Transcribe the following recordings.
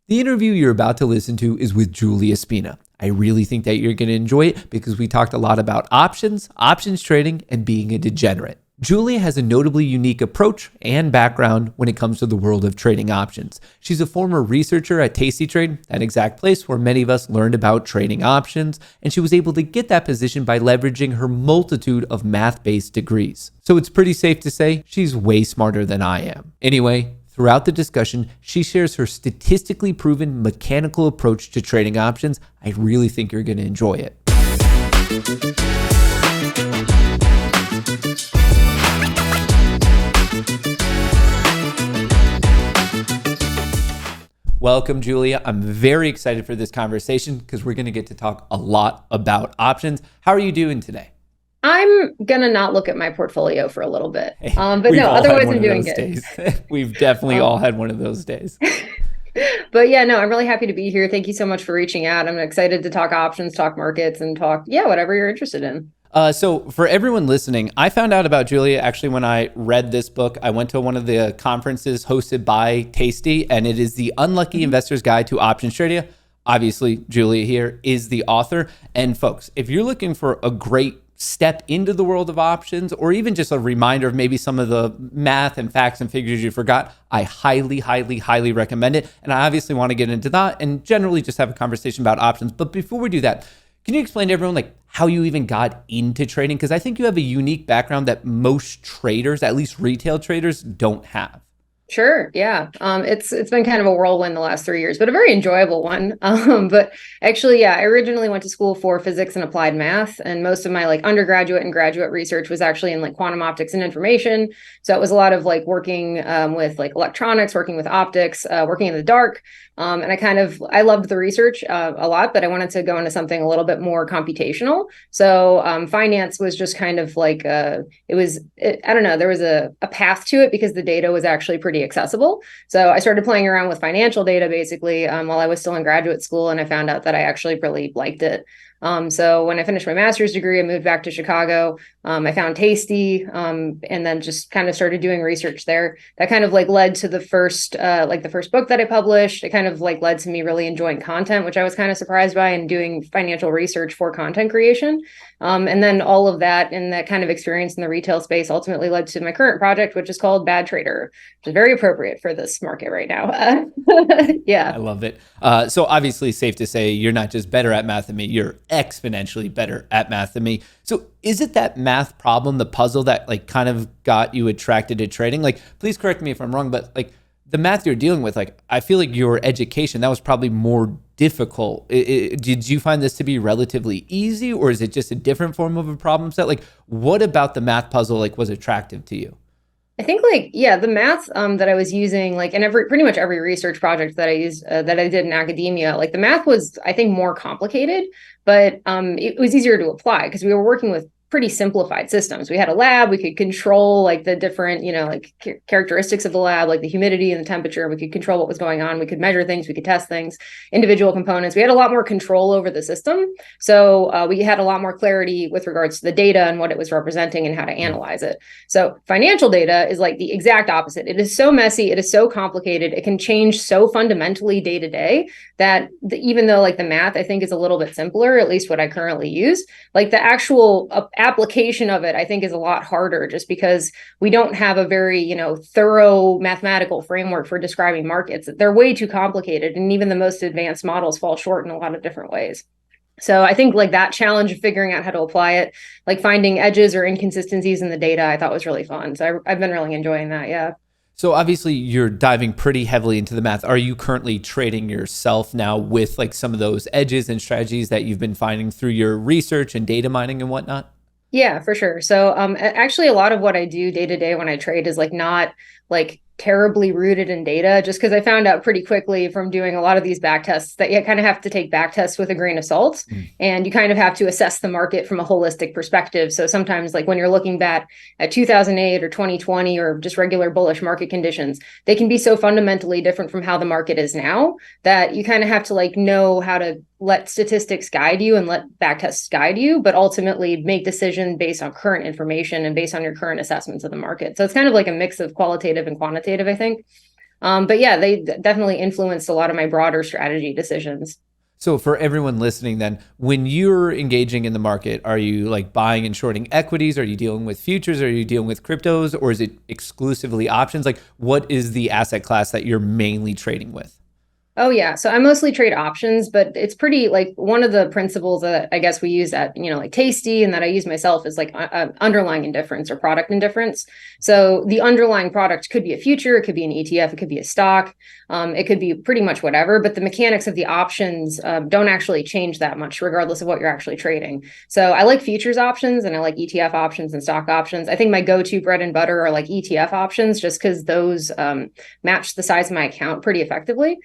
The interview you're about to listen to is with Julia Spina. I really think that you're going to enjoy it because we talked a lot about options trading, and being a degenerate. Julia has a notably unique approach and background when it comes to the world of trading options. She's a former researcher at tastytrade, that exact place where many of us learned about trading options, and she was able to get that position by leveraging her multitude of math-based degrees. So it's pretty safe to say she's way smarter than I am. Anyway, throughout the discussion, she shares her statistically proven mechanical approach to trading options. I really think you're going to enjoy it. Welcome, Julia. I'm very excited for this conversation because we're going to get to talk a lot about options. How are you doing today? I'm going to not look at my portfolio for a little bit. But no, otherwise I'm doing good. We've definitely all had one of those days. But yeah, no, I'm really happy to be here. Thank you so much for reaching out. I'm excited to talk options, talk markets, and talk, whatever you're interested in. So for everyone listening, I found out about Julia actually when I read this book. I went to one of the conferences hosted by Tasty, and it is the Unlucky Investor's Guide to Options Trading. Obviously, Julia here is the author. And folks, if you're looking for a great step into the world of options, or even just a reminder of maybe some of the math and facts and figures you forgot, I highly, highly, highly recommend it. And I obviously want to get into that and generally just have a conversation about options. But before we do that, can you explain to everyone how you even got into trading? Because I think you have a unique background that most traders, at least retail traders, don't have. Sure. Yeah. It's been kind of a whirlwind the last 3 years, but a very enjoyable one. But actually, I originally went to school for physics and applied math, and most of my undergraduate and graduate research was actually in quantum optics and information. So it was a lot of working with electronics, working with optics, working in the dark. And I loved the research a lot, but I wanted to go into something a little bit more computational. So finance was just kind of I don't know, there was a path to it because the data was actually pretty accessible. So I started playing around with financial data basically while I was still in graduate school, and I found out that I actually really liked it. So when I finished my master's degree, I moved back to Chicago. I found Tasty, and then just kind of started doing research there. That kind of led to the first book that I published. It kind of led to me really enjoying content, which I was kind of surprised by, and doing financial research for content creation. And then all of that and that kind of experience in the retail space ultimately led to my current project, which is called Bad Trader, which is very appropriate for this market right now. Yeah. I love it. So obviously safe to say you're not just better at math than me, you're exponentially better at math than me. So is it that math problem, the puzzle that kind of got you attracted to trading? Please correct me if I'm wrong, but the math you're dealing with, I feel like your education, that was probably more difficult. Did you find this to be relatively easy, or is it just a different form of a problem set? What about the math puzzle was attractive to you? I think the math that I was using in pretty much every research project that I used that I did in academia, the math was, I think, more complicated, but it was easier to apply because we were working with pretty simplified systems. We had a lab, we could control the different, characteristics of the lab, the humidity and the temperature. We could control what was going on. We could measure things, we could test things, individual components. We had a lot more control over the system. So we had a lot more clarity with regards to the data and what it was representing and how to analyze it. So financial data is the exact opposite. It is so messy, it is so complicated, it can change so fundamentally day to day that even though the math, I think, is a little bit simpler, at least what I currently use, the actual application of it, I think, is a lot harder just because we don't have a very, thorough mathematical framework for describing markets. They're way too complicated, and even the most advanced models fall short in a lot of different ways. So I think that challenge of figuring out how to apply it, finding edges or inconsistencies in the data, I thought was really fun. So I've been really enjoying that. Yeah. So obviously you're diving pretty heavily into the math. Are you currently trading yourself now with some of those edges and strategies that you've been finding through your research and data mining and whatnot? Yeah, for sure. So actually a lot of what I do day to day when I trade is not terribly rooted in data, just because I found out pretty quickly from doing a lot of these back tests that you kind of have to take back tests with a grain of salt, and you kind of have to assess the market from a holistic perspective. So sometimes when you're looking back at 2008 or 2020 or just regular bullish market conditions, they can be so fundamentally different from how the market is now that you kind of have to know how to let statistics guide you and let backtests guide you, but ultimately make decisions based on current information and based on your current assessments of the market. So it's kind of a mix of qualitative and quantitative, I think. But yeah, they definitely influenced a lot of my broader strategy decisions. So for everyone listening then, when you're engaging in the market, are you like buying and shorting equities? Are you dealing with futures? Are you dealing with cryptos? Or is it exclusively options? Like what is the asset class that you're mainly trading with? Oh yeah. So I mostly trade options, but it's pretty like one of the principles that I guess we use at, like Tasty and that I use myself is like underlying indifference or product indifference. So the underlying product could be a future, it could be an ETF, it could be a stock, it could be pretty much whatever, but the mechanics of the options don't actually change that much regardless of what you're actually trading. So I like futures options and I like ETF options and stock options. I think my go-to bread and butter are like ETF options just because those match the size of my account pretty effectively.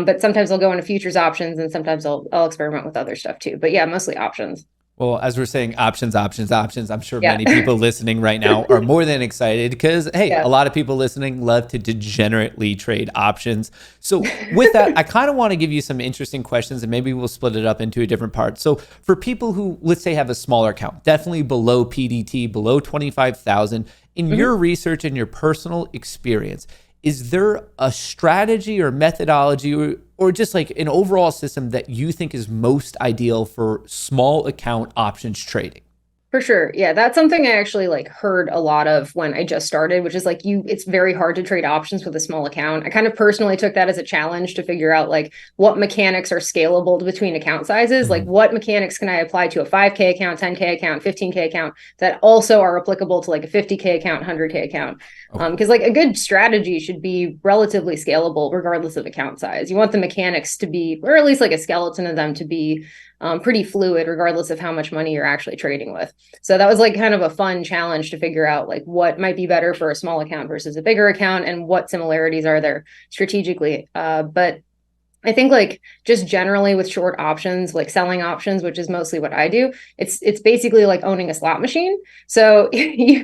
But sometimes I'll go into futures options and sometimes I'll experiment with other stuff too. But yeah, mostly options. Well, as we're saying, options, options, options, I'm sure Yeah. many people listening right now are more than excited because, hey, Yeah. a lot of people listening love to degenerately trade options. So, with that, I kind of want to give you some interesting questions and maybe we'll split it up into a different part. So, for people who, let's say, have a smaller account, definitely below PDT, below 25,000, in your research and your personal experience, is there a strategy or methodology or just like an overall system that you think is most ideal for small account options trading? For sure. Yeah, that's something I actually like heard a lot of when I just started, which is like it's very hard to trade options with a small account. I kind of personally took that as a challenge to figure out like what mechanics are scalable between account sizes. Like what mechanics can I apply to a 5K account, 10K account, 15K account that also are applicable to like a 50K account, 100K account. Okay. Because like a good strategy should be relatively scalable regardless of account size. You want the mechanics to be, or at least like a skeleton of them to be pretty fluid regardless of how much money you're actually trading with. So that was like kind of a fun challenge to figure out like what might be better for a small account versus a bigger account and what similarities are there strategically. But I think like just generally with short options, like selling options, which is mostly what I do, it's basically like owning a slot machine. So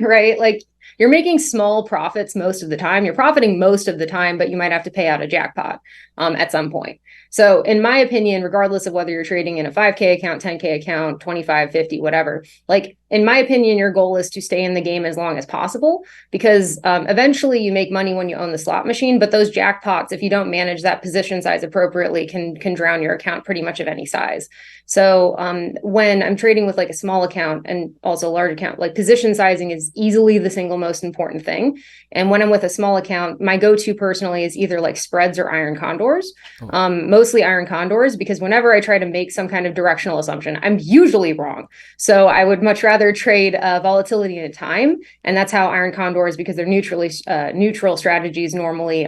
right, like you're making small profits most of the time. You're profiting most of the time, but you might have to pay out a jackpot at some point. So in my opinion, regardless of whether you're trading in a 5K account, 10K account, 25, 50, whatever, like in my opinion, your goal is to stay in the game as long as possible because eventually you make money when you own the slot machine. But those jackpots, if you don't manage that position size appropriately, can drown your account pretty much of any size. So when I'm trading with like a small account and also a large account, like position sizing is easily the single most important thing. And when I'm with a small account, my go-to personally is either like spreads or iron condors, mostly iron condors, because whenever I try to make some kind of directional assumption, I'm usually wrong. So I would much rather trade volatility in time. And that's how iron condors, because they're neutral strategies normally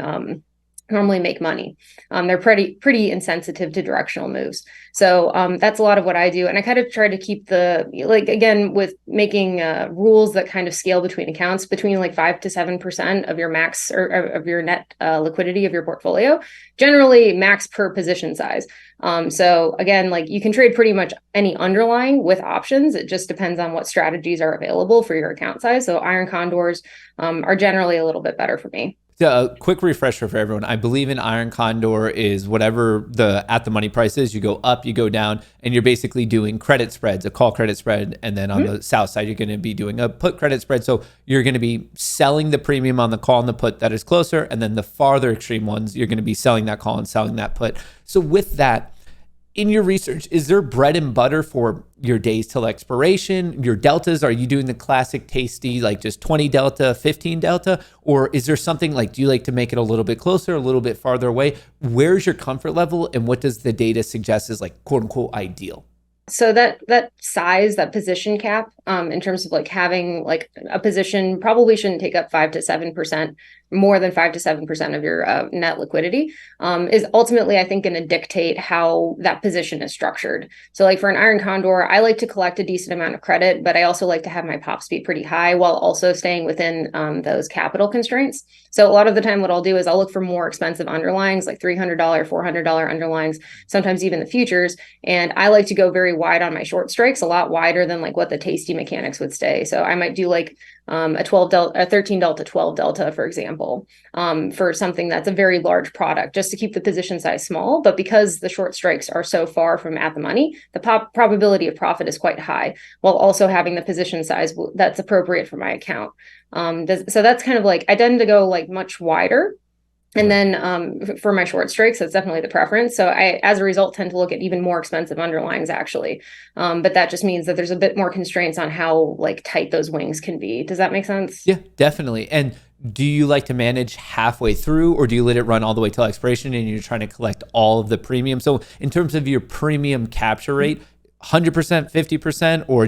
make money. They're pretty insensitive to directional moves. So that's a lot of what I do. And I kind of try to keep again, with making rules that kind of scale between accounts between like 5 to 7% of your max or of your net liquidity of your portfolio, generally max per position size. So again, like you can trade pretty much any underlying with options. It just depends on what strategies are available for your account size. So iron condors are generally a little bit better for me. A quick refresher for everyone. I believe in iron condor is whatever the at the money price is. You go up, you go down, and you're basically doing credit spreads, a call credit spread. And then on the south side, you're going to be doing a put credit spread. So you're going to be selling the premium on the call and the put that is closer. And then the farther extreme ones, you're going to be selling that call and selling that put. So with that, in your research, is there bread and butter for your days till expiration, your deltas? Are you doing the classic tasty, like just 20 delta, 15 delta? Or is there something like, do you like to make it a little bit closer, a little bit farther away? Where's your comfort level? And what does the data suggest is like quote unquote ideal? So that size, that position cap, in terms of like having like a position probably shouldn't take up 5 to 7%, more than 5 to 7% of your net liquidity, is ultimately, I think, going to dictate how that position is structured. So like for an iron condor, I like to collect a decent amount of credit, but I also like to have my pop speed pretty high while also staying within those capital constraints. So a lot of the time what I'll do is I'll look for more expensive underlyings, like $300, $400 underlyings, sometimes even the futures. And I like to go very wide on my short strikes, a lot wider than like what the tasty mechanics would say. So I might do like a 13 delta, 12 delta, for example, for something that's a very large product, just to keep the position size small. But because the short strikes are so far from at the money, the probability of profit is quite high, while also having the position size that's appropriate for my account. So that's kind of like, I tend to go like much wider And then for my short strikes, that's definitely the preference. So I, as a result, tend to look at even more expensive underlyings actually. But that just means that there's a bit more constraints on how like tight those wings can be. Does that make sense? Yeah, definitely. And do you like to manage halfway through, or do you let it run all the way till expiration and you're trying to collect all of the premium? So in terms of your premium capture rate, 100%, 50%, or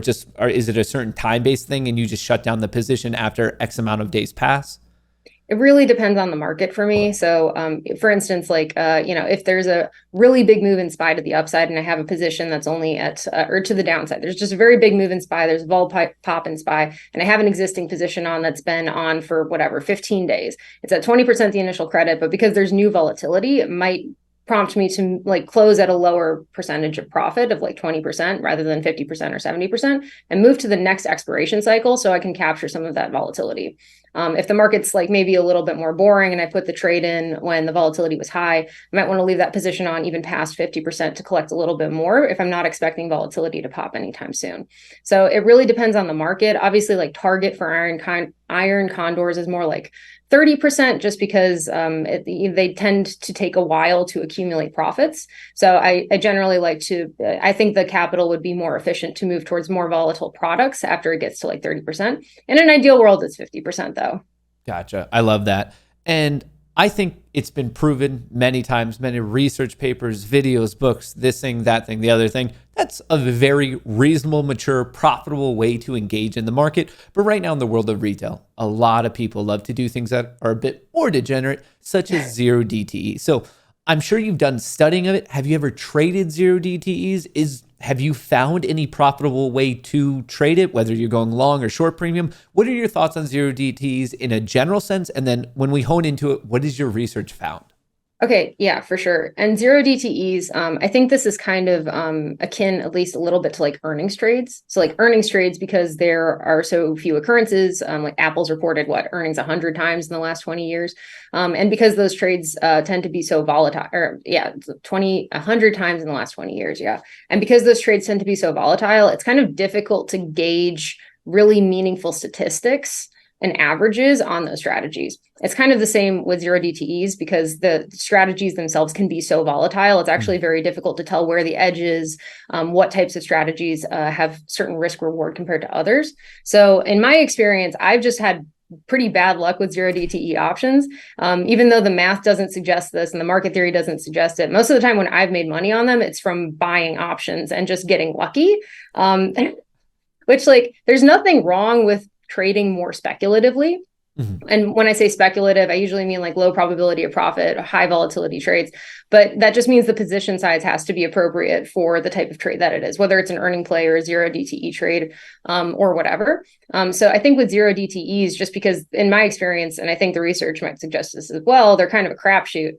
is it a certain time-based thing and you just shut down the position after X amount of days pass? It really depends on the market for me. Okay. So, for instance, like, if there's a really big move in SPY to the upside and I have a position that's only at, or to the downside, there's just a very big move in SPY, there's a vol pop in SPY, and I have an existing position on that's been on for whatever, 15 days. It's at 20% the initial credit, but because there's new volatility, it might prompt me to like close at a lower percentage of profit of like 20% rather than 50% or 70% and move to the next expiration cycle so I can capture some of that volatility. If the market's like maybe a little bit more boring and I put the trade in when the volatility was high, I might want to leave that position on even past 50% to collect a little bit more if I'm not expecting volatility to pop anytime soon. So it really depends on the market. Obviously, like target for iron condors is more like 30% just because they tend to take a while to accumulate profits. So I generally like to, I think the capital would be more efficient to move towards more volatile products after it gets to like 30%. In an ideal world, it's 50% though. Gotcha. I love that. And I think it's been proven many times, many research papers, videos, books, this thing, that thing, the other thing. That's a very reasonable, mature, profitable way to engage in the market. But right now in the world of retail, a lot of people love to do things that are a bit more degenerate, such as zero DTE. So I'm sure you've done studying of it. Have you ever traded zero DTEs? Have you found any profitable way to trade it, whether you're going long or short premium? What are your thoughts on zero DTEs in a general sense? And then when we hone into it, what has your research found? Okay, yeah, for sure. And zero DTEs, I think this is kind of akin, at least a little bit, to like earnings trades. So like earnings trades, because there are so few occurrences, like Apple's reported earnings 100 times in the last 20 years. And because those trades tend to be so volatile, or yeah, 100 times in the last 20 years, yeah. And because those trades tend to be so volatile, it's kind of difficult to gauge really meaningful statistics and averages on those strategies. It's kind of the same with zero DTEs because the strategies themselves can be so volatile. It's actually very difficult to tell where the edge is, what types of strategies have certain risk reward compared to others. So in my experience, I've just had pretty bad luck with zero DTE options, even though the math doesn't suggest this and the market theory doesn't suggest it. Most of the time when I've made money on them, it's from buying options and just getting lucky, which like there's nothing wrong with trading more speculatively. Mm-hmm. And when I say speculative, I usually mean like low probability of profit, high volatility trades. But that just means the position size has to be appropriate for the type of trade that it is, whether it's an earning play or a zero DTE trade or whatever. So I think with zero DTEs, just because in my experience, and I think the research might suggest this as well, they're kind of a crapshoot.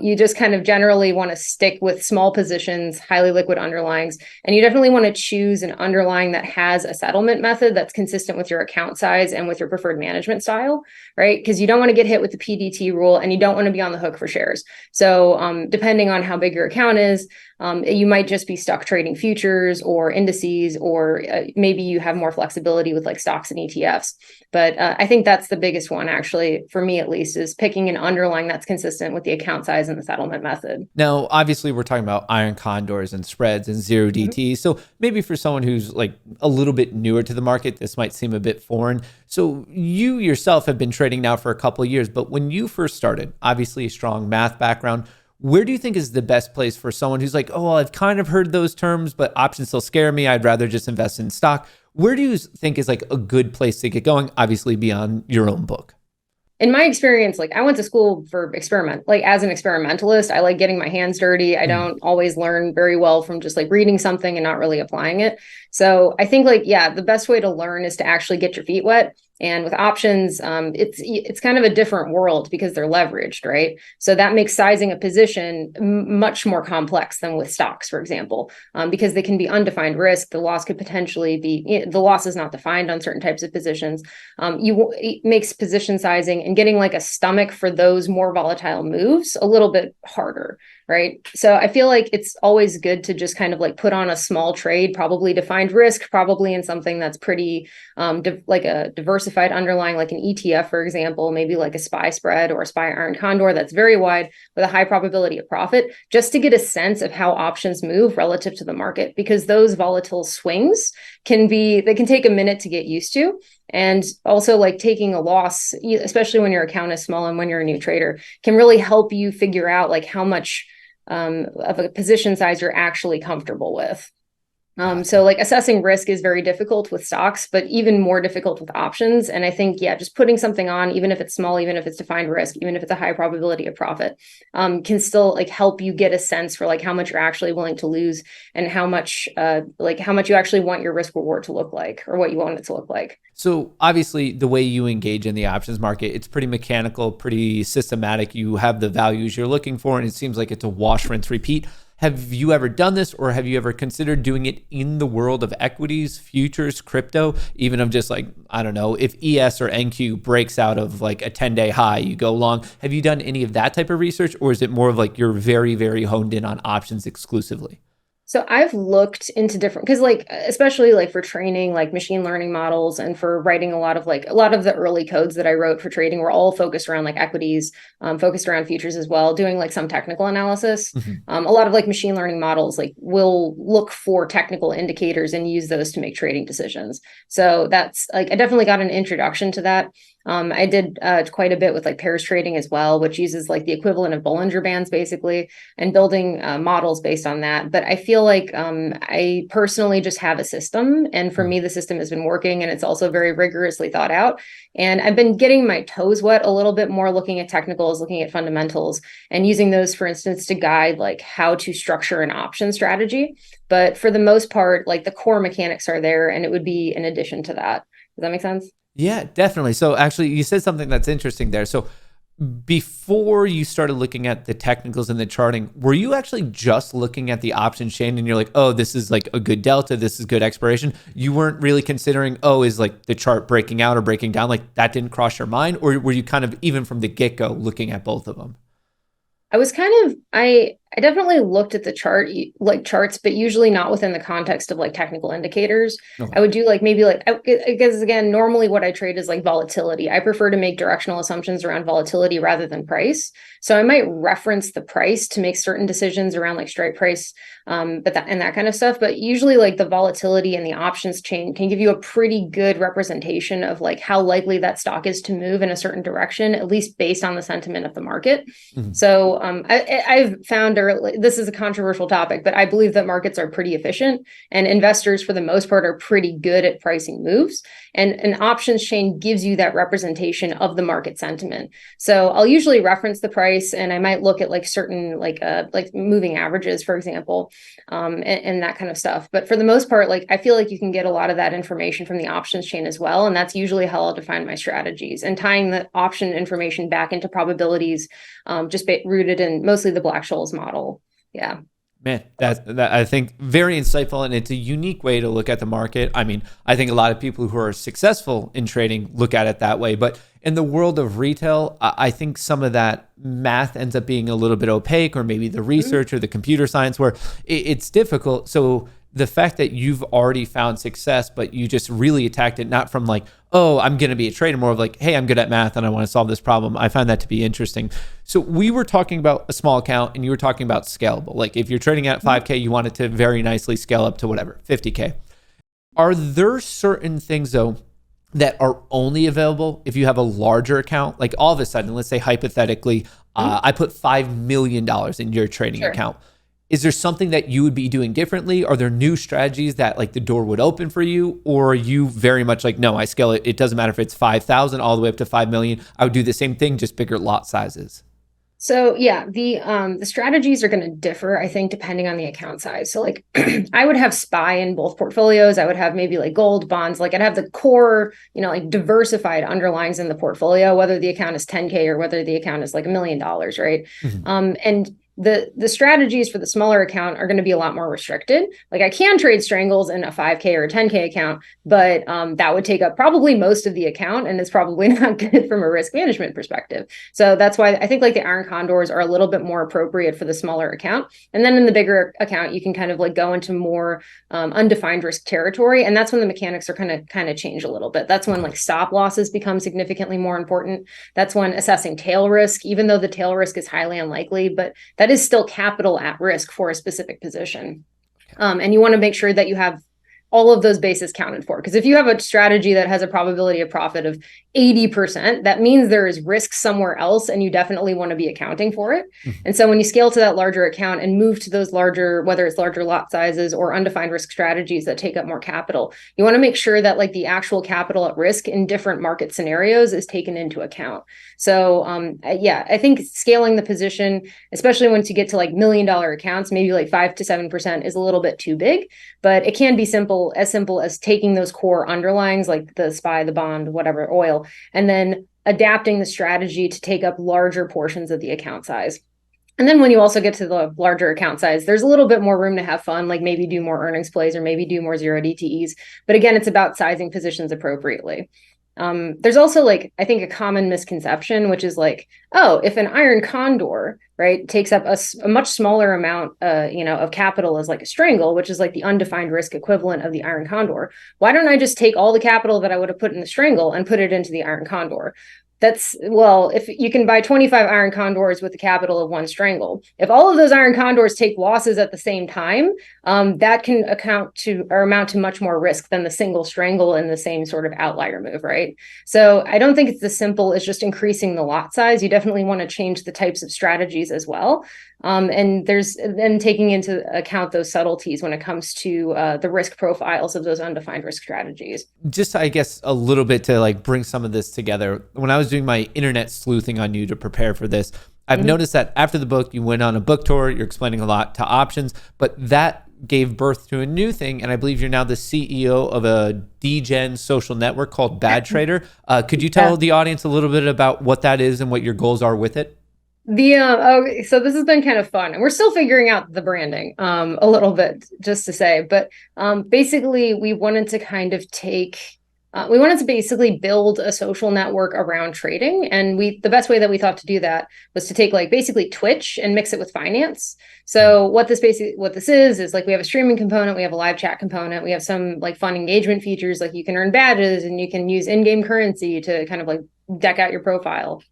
You just kind of generally want to stick with small positions, highly liquid underlyings, and you definitely want to choose an underlying that has a settlement method that's consistent with your account size and with your preferred management style, right? Because you don't want to get hit with the PDT rule and you don't want to be on the hook for shares. So depending on how big your account is, you might just be stuck trading futures or indices, or maybe you have more flexibility with like stocks and ETFs. But I think that's the biggest one, actually, for me at least, is picking an underlying that's consistent with the account size and the settlement method. Now, obviously, we're talking about iron condors and spreads and zero DTs. Mm-hmm. So maybe for someone who's like a little bit newer to the market, this might seem a bit foreign. So you yourself have been trading now for a couple of years, but when you first started, obviously a strong math background, where do you think is the best place for someone who's like, oh, well, I've kind of heard those terms, but options still scare me. I'd rather just invest in stock. Where do you think is like a good place to get going, obviously beyond your own book? In my experience, like I went to school for experiment, like as an experimentalist, I like getting my hands dirty. I don't always learn very well from just like reading something and not really applying it. So I think like, yeah, the best way to learn is to actually get your feet wet. And with options, it's kind of a different world because they're leveraged, right? So that makes sizing a position much more complex than with stocks, for example, because they can be undefined risk. The loss could potentially be, the loss is not defined on certain types of positions. It makes position sizing and getting like a stomach for those more volatile moves a little bit harder. right? So I feel like it's always good to just kind of like put on a small trade, probably defined risk, probably in something that's pretty like a diversified underlying, like an ETF, for example, maybe like a SPY spread or a SPY iron condor that's very wide with a high probability of profit, just to get a sense of how options move relative to the market, because those volatile swings they can take a minute to get used to. And also, like, taking a loss, especially when your account is small and when you're a new trader, can really help you figure out like how much of a position size you're actually comfortable with. So like assessing risk is very difficult with stocks, but even more difficult with options. And I think, yeah, just putting something on, even if it's small, even if it's defined risk, even if it's a high probability of profit, can still like help you get a sense for like how much you're actually willing to lose, and how much you actually want your risk reward to look like, or what you want it to look like. So obviously the way you engage in the options market, it's pretty mechanical, pretty systematic. You have the values you're looking for, and it seems like it's a wash, rinse, repeat. Have you ever done this, or have you ever considered doing it in the world of equities, futures, crypto, even of just like, I don't know, if ES or NQ breaks out of like a 10-day high, you go long. Have you done any of that type of research, or is it more of like you're very, very honed in on options exclusively? So I've looked into different, because like, especially like for training like machine learning models, and for writing a lot of the early codes that I wrote for trading were all focused around like equities, focused around futures as well, doing like some technical analysis. Mhm. A lot of like machine learning models like will look for technical indicators and use those to make trading decisions. So that's like, I definitely got an introduction to that. I did quite a bit with like pairs trading as well, which uses like the equivalent of Bollinger Bands basically, and building models based on that. But I feel like I personally just have a system, and for me, the system has been working, and it's also very rigorously thought out. And I've been getting my toes wet a little bit more, looking at technicals, looking at fundamentals, and using those, for instance, to guide like how to structure an option strategy. But for the most part, like the core mechanics are there, and it would be in addition to that. Does that make sense? Yeah, definitely. So actually, you said something that's interesting there. So before you started looking at the technicals and the charting, were you actually just looking at the options chain and you're like, oh, this is like a good delta, this is good expiration? You weren't really considering, oh, is like the chart breaking out or breaking down? Like that didn't cross your mind? Or were you kind of, even from the get-go, looking at both of them? I was I definitely looked at the charts, but usually not within the context of like technical indicators. Okay. I would do like maybe like, because again, normally what I trade is like volatility. I prefer to make directional assumptions around volatility rather than price. So I might reference the price to make certain decisions around like strike price, that kind of stuff. But usually like the volatility and the options chain can give you a pretty good representation of like how likely that stock is to move in a certain direction, at least based on the sentiment of the market. Mhm. So I've found, or this is a controversial topic, but I believe that markets are pretty efficient, and investors for the most part are pretty good at pricing moves. And an options chain gives you that representation of the market sentiment. So I'll usually reference the price, and I might look at like certain like moving averages, for example, and that kind of stuff. But for the most part, like I feel like you can get a lot of that information from the options chain as well. And that's usually how I'll define my strategies, and tying the option information back into probabilities, rooted in mostly the Black-Scholes model. Yeah. Man, that I think very insightful, and it's a unique way to look at the market. I mean, I think a lot of people who are successful in trading look at it that way, but in the world of retail, I think some of that math ends up being a little bit opaque, or maybe the research or the computer science where it's difficult. So the fact that you've already found success, but you just really attacked it, not from like, oh, I'm going to be a trader, more of like, hey, I'm good at math and I want to solve this problem. I find that to be interesting. So we were talking about a small account, and you were talking about scalable. Like if you're trading at 5K, you want it to very nicely scale up to whatever, 50K. Are there certain things though that are only available if you have a larger account? Like all of a sudden, let's say hypothetically, I put $5 million in your trading Sure. account. Is there something that you would be doing differently? Are there new strategies that like the door would open for you? Or are you very much like, no, I scale it. It doesn't matter if it's 5,000 all the way up to 5 million. I would do the same thing, just bigger lot sizes. So yeah, the strategies are going to differ, I think, depending on the account size. So like I would have SPY in both portfolios. I would have maybe like gold bonds, like I'd have the core, like diversified underlyings in the portfolio, whether the account is 10K or whether the account is like $1 million, right? Mhm. And the strategies for the smaller account are going to be a lot more restricted. Like I can trade strangles in a 5K or a 10K account, but that would take up probably most of the account, and it's probably not good from a risk management perspective. So that's why I think like the iron condors are a little bit more appropriate for the smaller account. And then in the bigger account, you can kind of like go into more undefined risk territory, and that's when the mechanics are kind of change a little bit. That's when like stop losses become significantly more important. That's when assessing tail risk, even though the tail risk is highly unlikely, but that is still capital at risk for a specific position. And you want to make sure that you have all of those bases counted for. Because if you have a strategy that has a probability of profit of 80%, that means there is risk somewhere else, and you definitely want to be accounting for it. And so when you scale to that larger account and move to those larger, whether it's larger lot sizes or undefined risk strategies that take up more capital, you want to make sure that like the actual capital at risk in different market scenarios is taken into account. So yeah, I think scaling the position, especially once you get to like $1 million accounts, maybe like 5 to 7% is a little bit too big, but it can be simple as taking those core underlyings like the SPY, the bond, whatever, oil, and then adapting the strategy to take up larger portions of the account size. And then when you also get to the larger account size, there's a little bit more room to have fun, like maybe do more earnings plays or maybe do more zero DTEs. But again, it's about sizing positions appropriately. There's also like, I think a common misconception, which is like, oh, if an iron condor, right, takes up a much smaller amount, of capital as like a strangle, which is like the undefined risk equivalent of the iron condor, why don't I just take all the capital that I would have put in the strangle and put it into the iron condor? Well, if you can buy 25 iron condors with the capital of one strangle, if all of those iron condors take losses at the same time, that can amount to much more risk than the single strangle in the same sort of outlier move, right? So I don't think it's as simple as just increasing the lot size. You definitely want to change the types of strategies as well. And there's then taking into account those subtleties when it comes to the risk profiles of those undefined risk strategies. Just, I guess, a little bit to like bring some of this together. When I was doing my internet sleuthing on you to prepare for this, I've noticed that after the book, you went on a book tour, you're explaining a lot to options, but that gave birth to a new thing. And I believe you're now the CEO of a DGen social network called Bad Trader. Could you tell the audience a little bit about what that is and what your goals are with it? So this has been kind of fun, and we're still figuring out the branding a little bit, just to say, but basically we wanted to basically build a social network around trading. And the best way that we thought to do that was to take like basically Twitch and mix it with finance. So what this is like, we have a streaming component, we have a live chat component, we have some like fun engagement features, like you can earn badges and you can use in-game currency to kind of like deck out your profile.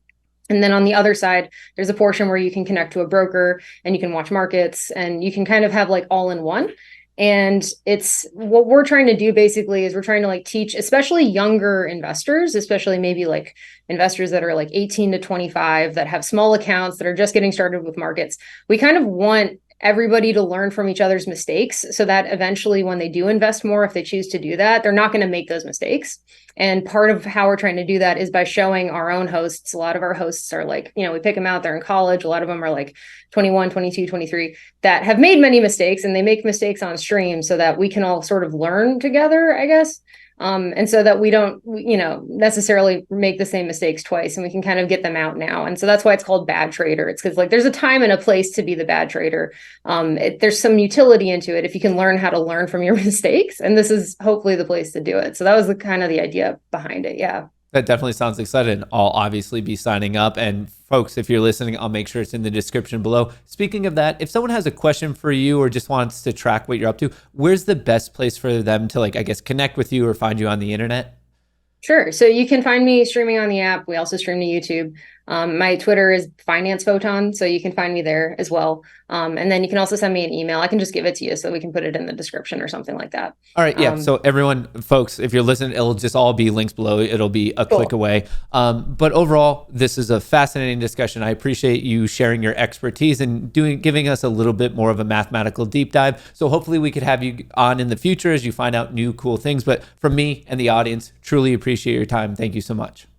And then on the other side, there's a portion where you can connect to a broker and you can watch markets and you can kind of have like all in one. And it's what we're trying to do basically is we're trying to like teach, especially younger investors, especially maybe like investors that are like 18 to 25 that have small accounts that are just getting started with markets. We kind of want everybody to learn from each other's mistakes so that eventually when they do invest more, if they choose to do that, they're not going to make those mistakes. And part of how we're trying to do that is by showing our own hosts. A lot of our hosts are like, we pick them out, they're in college. A lot of them are like 21, 22, 23 that have made many mistakes, and they make mistakes on stream so that we can all sort of learn together, I guess. And so that we don't, necessarily make the same mistakes twice, and we can kind of get them out now. And so that's why it's called Bad Trader. It's because like there's a time and a place to be the bad trader. There's some utility into it if you can learn how to learn from your mistakes. And this is hopefully the place to do it. So that was the idea behind it. Yeah. That definitely sounds exciting. I'll obviously be signing up. And folks, if you're listening, I'll make sure it's in the description below. Speaking of that, if someone has a question for you or just wants to track what you're up to, where's the best place for them to connect with you or find you on the internet? Sure. So you can find me streaming on the app. We also stream to YouTube. My Twitter is Finance Photon, so you can find me there as well. And then you can also send me an email. I can just give it to you so we can put it in the description or something like that. All right. Yeah. So everyone, folks, if you're listening, it'll just all be links below. It'll be a click away. But overall, this is a fascinating discussion. I appreciate you sharing your expertise and giving us a little bit more of a mathematical deep dive. So hopefully we could have you on in the future as you find out new cool things. But from me and the audience, truly appreciate your time. Thank you so much.